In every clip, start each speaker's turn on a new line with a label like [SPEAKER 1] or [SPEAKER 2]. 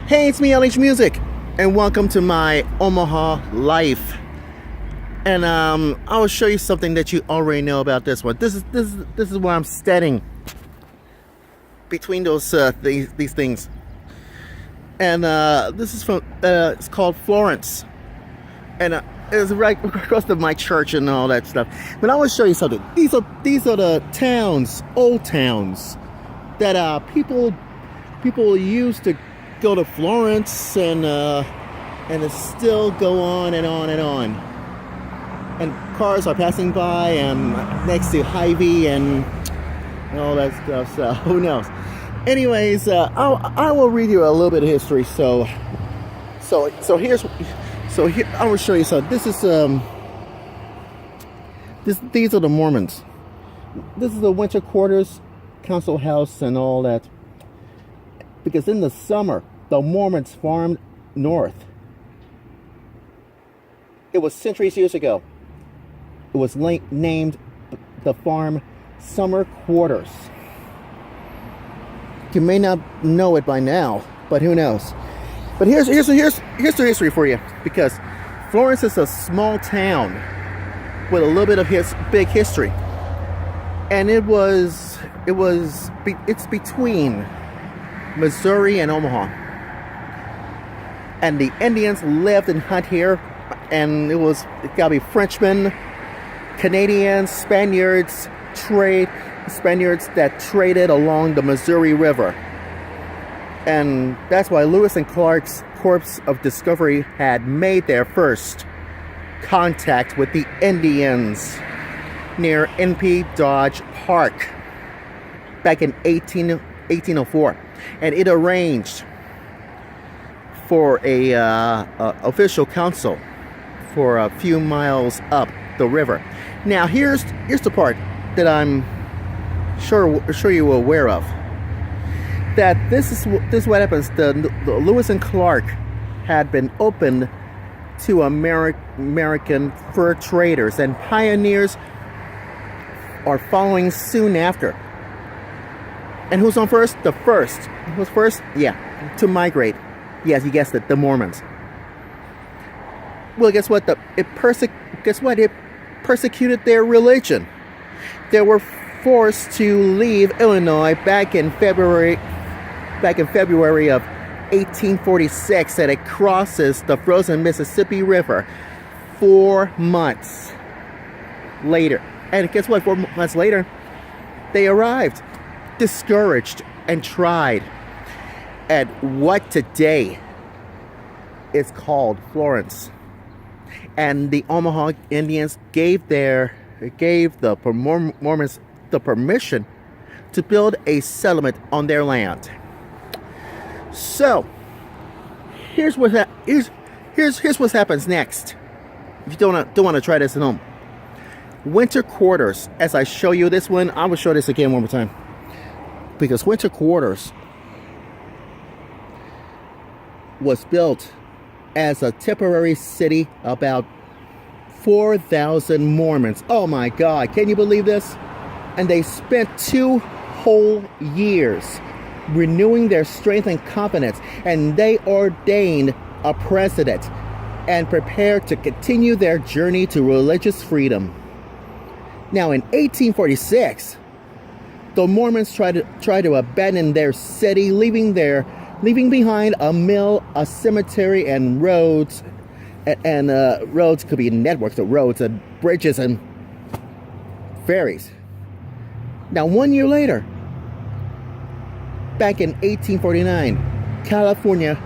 [SPEAKER 1] Hey, it's me, LH Music, and welcome to my Omaha Life. And I will show you something that you already know about this one. This is where I'm standing between those these things. And this is from it's called Florence, and it's right across from my church and all that stuff. But I will show you something. These are the towns, old towns, that people used to go to Florence, and it still go on and on and on. And cars are passing by, and next to Hy-Vee and all that stuff. So who knows? Anyways, I will read you a little bit of history. So here I will show you. So this is these are the Mormons. This is the winter quarters, council house, and all that. Because in the summer, the Mormons farmed north. It was centuries years ago. It was named the farm Summer Quarters. You may not know it by now, but who knows? But here's the history for you, because Florence is a small town with a little bit of big history, and it's between Missouri and Omaha, and the Indians lived and hunt here, and it gotta be Frenchmen, Canadians, Spaniards that traded along the Missouri River. And that's why Lewis and Clark's Corps of Discovery had made their first contact with the Indians near NP Dodge Park back in 1804. And it arranged for a official council for a few miles up the river. Now here's the part that I'm sure you were aware of. That this is what happens. The Lewis and Clark had been opened to American fur traders, and pioneers are following soon after. And who's on first? The first. Who's first? Yeah, to migrate. Yes, you guessed it, the Mormons. Well, guess what? It persecuted their religion. They were forced to leave Illinois back in February of 1846, and it crosses the frozen Mississippi River 4 months later. And guess what? 4 months later, they arrived, discouraged, and tried at what today is called Florence. And the Omaha Indians gave the Mormons the permission to build a settlement on their land. So here's what happens next. If you don't want to try this at home, winter quarters. As I show you this one, I will show this again one more time, because winter quarters was built as a temporary city. About 4,000 Mormons. Oh my God, can you believe this? And they spent 2 whole years renewing their strength and confidence, and they ordained a president and prepared to continue their journey to religious freedom. Now in 1846, the Mormons tried to abandon their city, leaving behind a mill, a cemetery, and roads. And roads could be networks of roads and bridges and ferries. Now 1 year later, back in 1849, California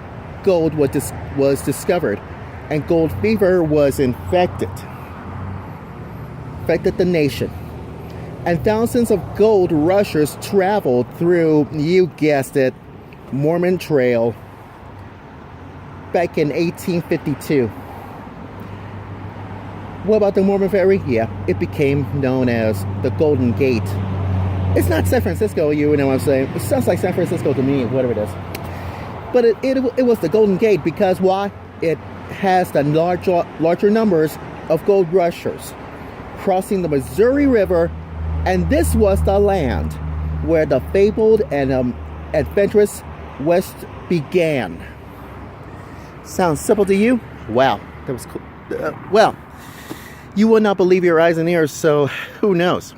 [SPEAKER 1] gold was discovered, and gold fever was infected the nation. And thousands of gold rushers traveled through, you guessed it, Mormon Trail back in 1852. What about the Mormon Ferry? Yeah, it became known as the Golden Gate. It's not San Francisco, you know what I'm saying? It sounds like San Francisco to me, whatever it is. But it was the Golden Gate because why? It has the larger numbers of gold rushers crossing the Missouri River, and this was the land where the fabled and adventurous West began. Sounds simple to you? Wow, that was cool. Well, you will not believe your eyes and ears, so who knows?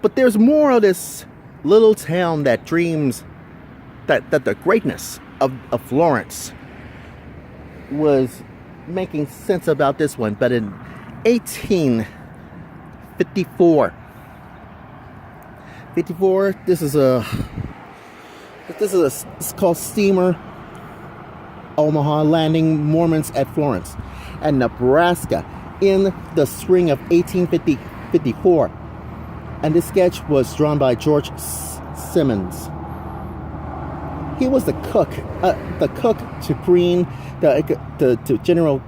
[SPEAKER 1] But there's more of this little town that dreams that the greatness of Florence was making sense about this one. But in 1854, it's called Steamer Omaha landing Mormons at Florence and Nebraska in the spring of 1854. And this sketch was drawn by George Simmons. He was the cook to General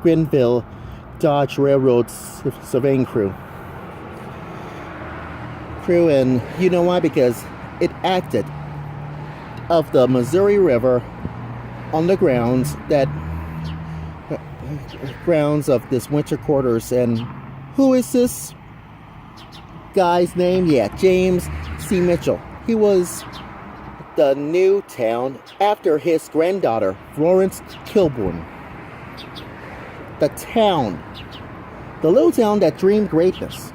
[SPEAKER 1] Grenville Dodge Railroad surveying crew. And you know why? Because it acted of the Missouri River on the grounds of this winter quarters. And who is this guy's name? Yeah, James C. Mitchell. He was the new town after his granddaughter, Florence Kilbourne. The little town that dreamed greatness.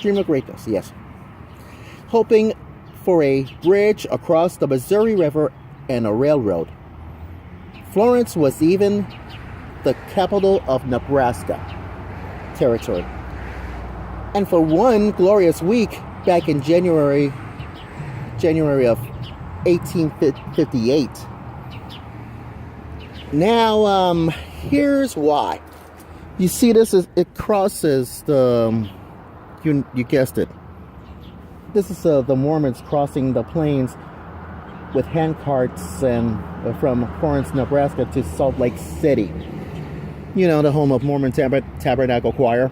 [SPEAKER 1] Dream of greatness, yes. Hoping for a bridge across the Missouri River and a railroad. Florence was even the capital of Nebraska territory. And for one glorious week back in January of 1858. Now, here's why. You see this, it crosses the, you guessed it. This is the Mormons crossing the plains with hand carts and from Florence, Nebraska to Salt Lake City. You know, the home of Mormon Tabernacle Choir.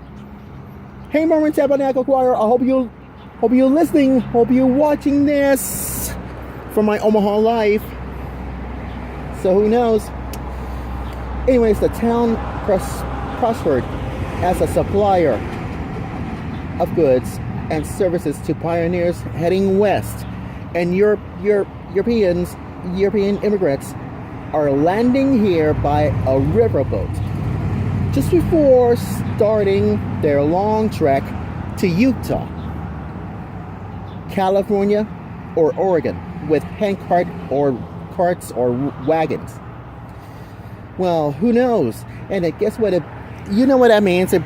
[SPEAKER 1] Hey, Mormon Tabernacle Choir, I hope you're listening, hope you're watching this from my Omaha life. So who knows? Anyways, the town prospered as a supplier of goods and services to pioneers heading west, and European immigrants are landing here by a riverboat just before starting their long trek to Utah, California, or Oregon with hand carts or wagons. Well, who knows? And guess what? You know what that means? It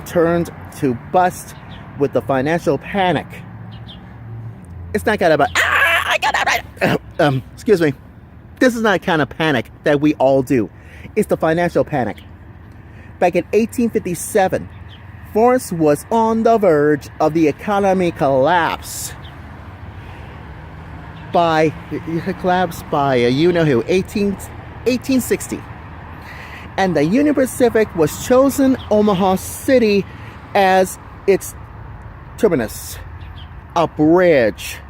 [SPEAKER 1] turned to bust with the financial panic. It's not kind of I got that right. Excuse me. This is not a kind of panic that we all do. It's the financial panic. Back in 1857, Florence was on the verge of the economy collapse by you know who, 1860. And the Union Pacific was chosen Omaha City as its terminus. A bridge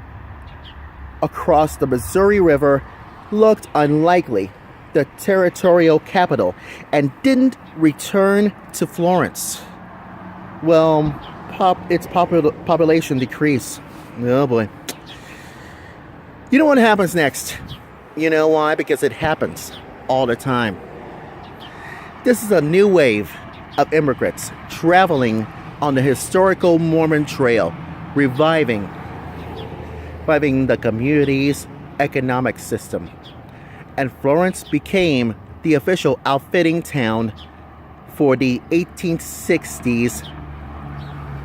[SPEAKER 1] across the Missouri River looked unlikely, the territorial capital, and didn't return to Florence. Well, its population decreased. Oh boy. You know what happens next? You know why? Because it happens all the time. This is a new wave of immigrants traveling on the historical Mormon Trail, reviving the community's economic system. And Florence became the official outfitting town for the 1860s.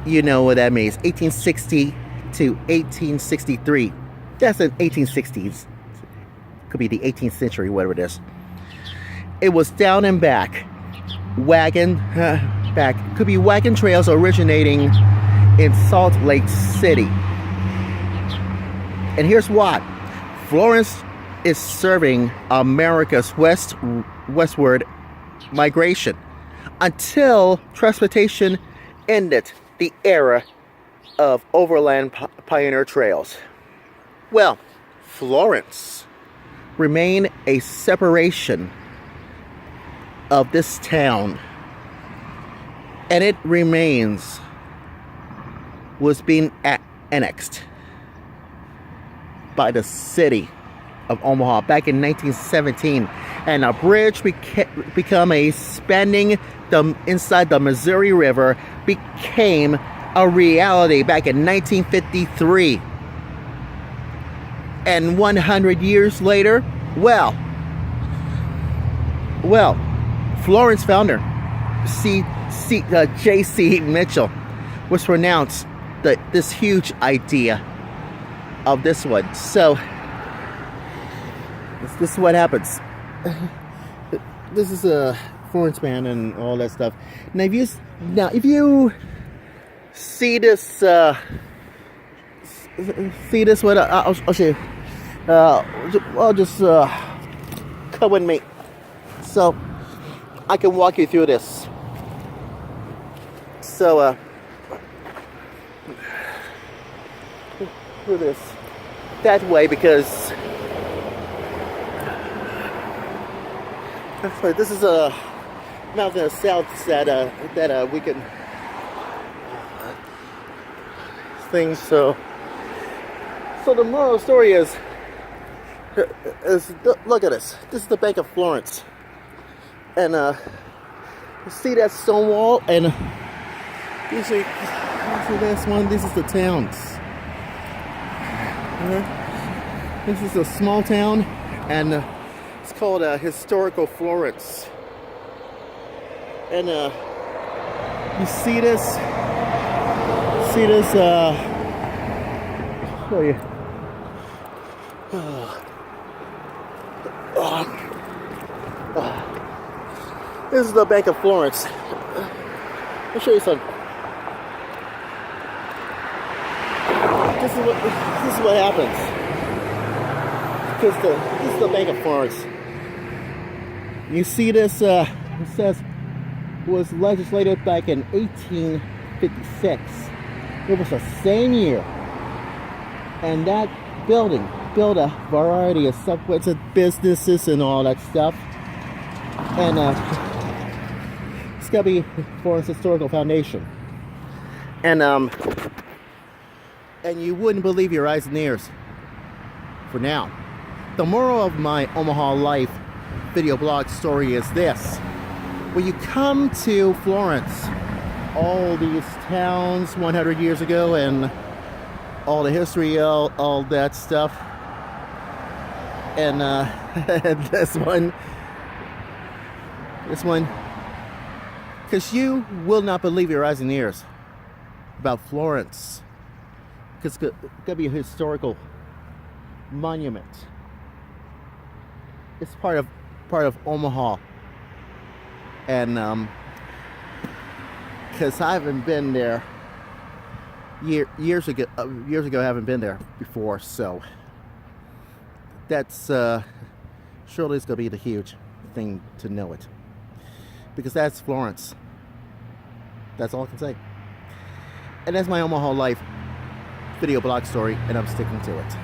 [SPEAKER 1] You know what that means. 1860 to 1863. That's in 1860s. Could be the 18th century, whatever it is. It was down and back. Could be wagon trails originating in Salt Lake City. And here's what. Florence is serving America's westward migration until transportation ended the era of overland pioneer trails. Well, Florence remained a separation of this town, and it was being annexed. by the city of Omaha back in 1917, and a bridge become a spanning inside the Missouri River became a reality back in 1953. And 100 years later, well, Florence founder J.C. Mitchell was pronounced this huge idea of this one. So this is what happens. This is a Florence man and all that stuff. Now, if you see this, what I'll show you. I'll just come with me, so I can walk you through this. So through this that way, because that's right. This is a mountain of south that we can things. So the moral of the story is look at this. This is the Bank of Florence, and you see that stone wall, and you see this one. This is the towns. This is a small town, and it's called Historical Florence. And you see this? See this? Show you. This is the Bank of Florence. I'll show you something. This is what happens. Because this is the Bank of Florence. You see this? It says was legislated back in 1856. It was the same year, and that building built a variety of subsequent businesses and all that stuff. And it's gotta be Florence Historical Foundation. And you wouldn't believe your eyes and ears. For now, the moral of my Omaha Life video blog story is this: when you come to Florence, all these towns 100 years ago, and all the history, all that stuff, and this one, because you will not believe your eyes and ears about Florence, because it's gonna be a historical monument. It's part of Omaha, and because I haven't been there years ago. I haven't been there before, so that's surely it's gonna be the huge thing to know it, because that's Florence. That's all I can say. And that's my Omaha Life video blog story, and I'm sticking to it.